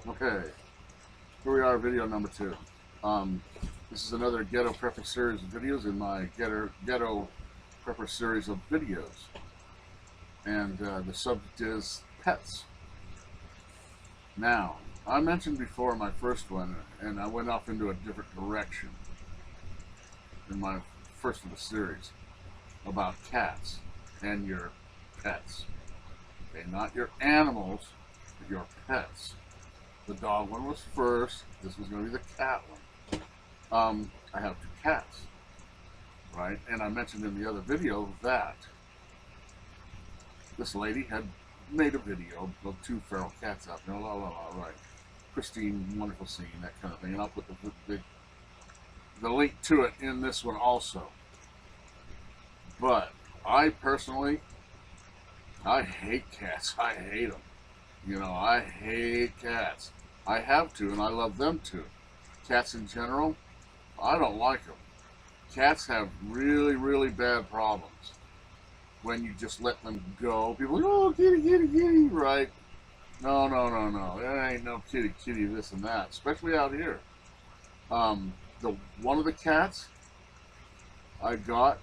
Okay, here we are, video number 2. This is another Ghetto Prepper series of videos in my Ghetto Prepper series of videos. And the subject is pets. Now, I mentioned before my first one, and I went off into a different direction in my first of the series, about cats and your pets. Okay, not your animals, but your pets. The dog one was first. This was going to be the cat one. I have 2 cats, right? And I mentioned in the other video that this lady had made a video of 2 feral cats out there, right? Pristine, wonderful scene, that kind of thing. And I'll put the link to it in this one also. But I personally, I hate cats. I hate them. You know, I hate cats. I have to, and I love them too. Cats in general, I don't like them. Cats have really, really bad problems when you just let them go. People go, oh, kitty, kitty, kitty, right? No, no, no, no. There ain't no kitty, kitty, this and that, especially out here. One of the cats I got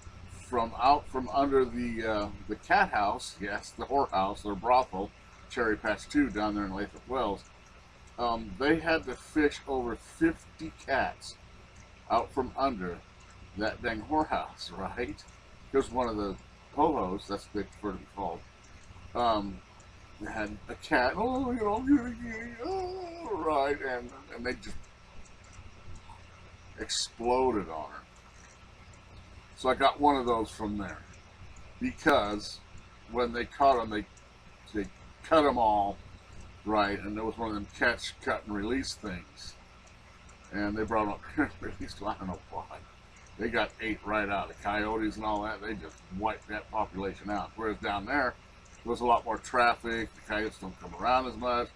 from out from under the cat house, yes, the whorehouse or brothel, Cherry Patch 2 down there in Lathrop Wells. They had to fish over 50 cats out from under that dang whorehouse, right? Because one of the ho-hos, that's what they prefer to be called, had a cat, oh, you know, oh, right, and they just exploded on her. So I got one of those from there, because when they caught them, they cut them all, right, and there was one of them catch, cut, and release things. And they brought them up here and released them. I don't know why. They got 8 right out. The coyotes and all that, they just wiped that population out. Whereas down there was a lot more traffic. The coyotes don't come around as much.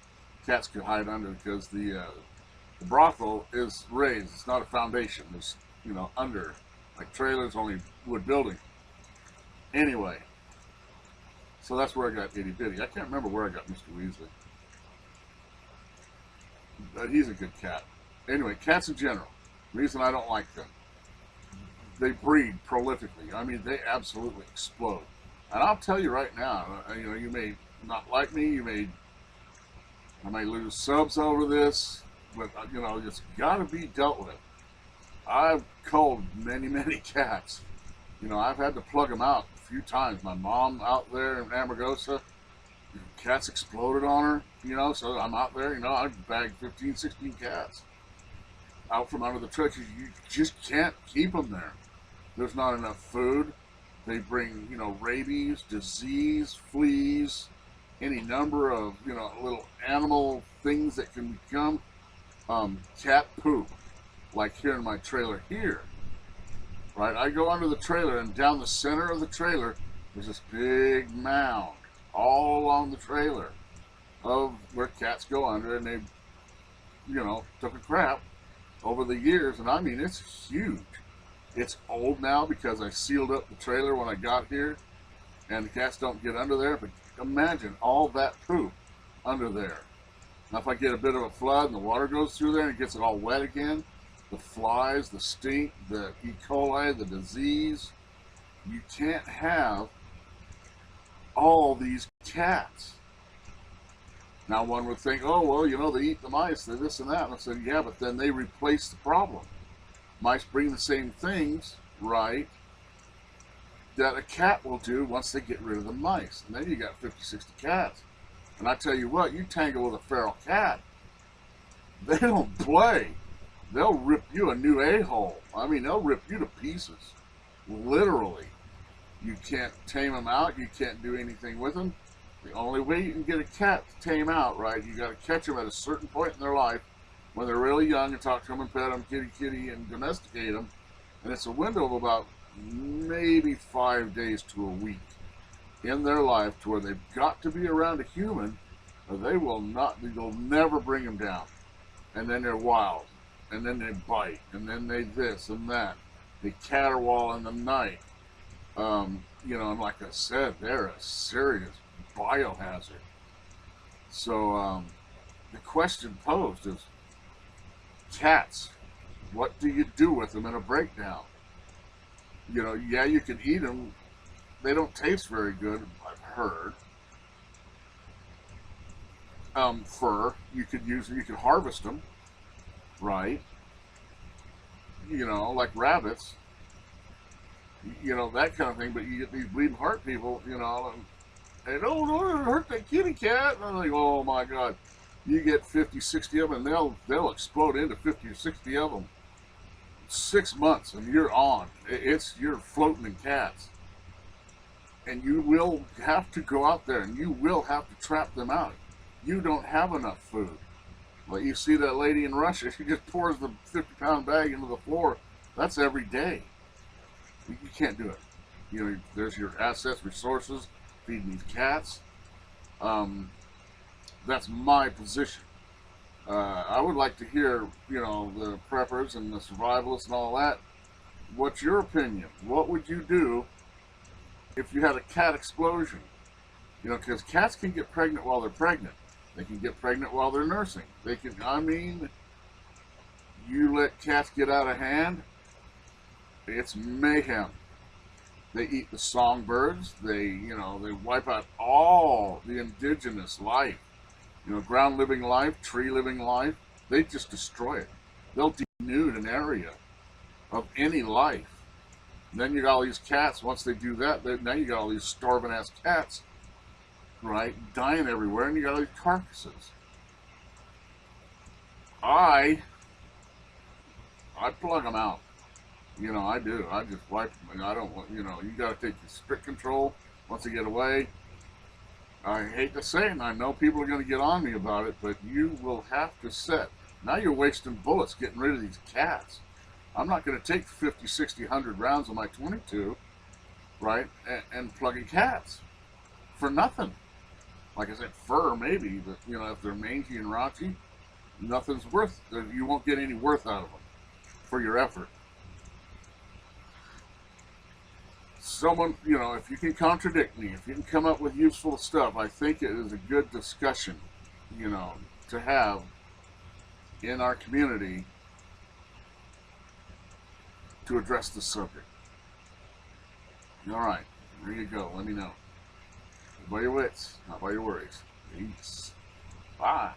Cats could hide under because the brothel is raised. It's not a foundation. It's, you know, under, like trailers, only wood building. Anyway, so that's where I got Itty Bitty. I can't remember where I got Mr. Weasley. But he's a good cat. Anyway, cats in general. Reason I don't like them. They breed prolifically. I mean, they absolutely explode. And I'll tell you right now, you know, you may not like me, I may lose subs over this, but, you know, it's got to be dealt with. I've culled many, many cats. You know, I've had to plug them out a few times. My mom out there in Amargosa, cats exploded on her, you know, so I'm out there, you know, I bagged 15, 16 cats out from under the trenches. You just can't keep them there. There's not enough food. They bring, you know, rabies, disease, fleas, any number of, you know, little animal things that can become cat poop. Like here in my trailer here, right? I go under the trailer, and down the center of the trailer, there's this big mound all along the trailer of where cats go under, and they, you know, took a crap over the years. And I mean, it's huge. It's old now because I sealed up the trailer when I got here, and the cats don't get under there. But imagine all that poop under there. Now, if I get a bit of a flood and the water goes through there and it gets it all wet again, the flies, the stink, the E. coli, the disease, you can't have all these cats. Now, one would think, oh, well, you know, they eat the mice, they're this and that. And I said, yeah, but then they replace the problem. Mice bring the same things, right, that a cat will do once they get rid of the mice. And then you got 50, 60 cats. And I tell you what, you tangle with a feral cat, they don't play. They'll rip you a new a-hole. I mean, they'll rip you to pieces, literally. You can't tame them out. You can't do anything with them. The only way you can get a cat to tame out, right, you got to catch them at a certain point in their life when they're really young and talk to them and pet them, kitty, kitty, and domesticate them. And it's a window of about maybe 5 days to a week in their life to where they've got to be around a human, or they'll never bring them down. And then they're wild. And then they bite. And then they this and that. They caterwaul in the night. You know, and like I said, they're a serious biohazard. So the question posed is, cats, what do you do with them in a breakdown? You know, yeah, you can eat them. They don't taste very good, I've heard. Fur, you could use, you could harvest them, right? You know, like rabbits, you know, that kind of thing. But you get these bleeding heart people, you know, and oh, don't hurt that kitty cat. And I'm like, oh my God, you get 50, 60 of them, and they'll explode into 50 or 60 of them. 6 months, and you're on. You're floating in cats, and you will have to go out there, and you will have to trap them out. You don't have enough food. Like you see that lady in Russia, she just pours the 50-pound bag into the floor. That's every day. You can't do it. You know, there's your assets, resources, feeding these cats. That's my position. I would like to hear, you know, the preppers and the survivalists and all that. What's your opinion? What would you do if you had a cat explosion? You know, because cats can get pregnant while they're pregnant. They can get pregnant while they're nursing. They can, I mean, you let cats get out of hand, it's mayhem. They eat the songbirds. They, you know, they wipe out all the indigenous life. You know, ground living life, tree living life. They just destroy it. They'll denude an area of any life. And then you got all these cats. Once they do that, now you got all these starving ass cats, right, dying everywhere, and you got all these carcasses. I plug them out. You know, I do. I just wipe them. I don't want, you know, you got to take strict control once they get away. I hate to say it, and I know people are going to get on me about it, but you will have to set. Now you're wasting bullets getting rid of these cats. I'm not going to take 50, 60, 100 rounds of my 22, right, and plugging cats for nothing. Like I said, fur maybe, but, you know, if they're mangy and raunchy, nothing's worth, you won't get any worth out of them for your effort. Someone, you know, if you can contradict me, if you can come up with useful stuff, I think it is a good discussion, you know, to have in our community to address the subject. All right, there you go. Let me know. By your wits, not by your worries. Peace. Bye.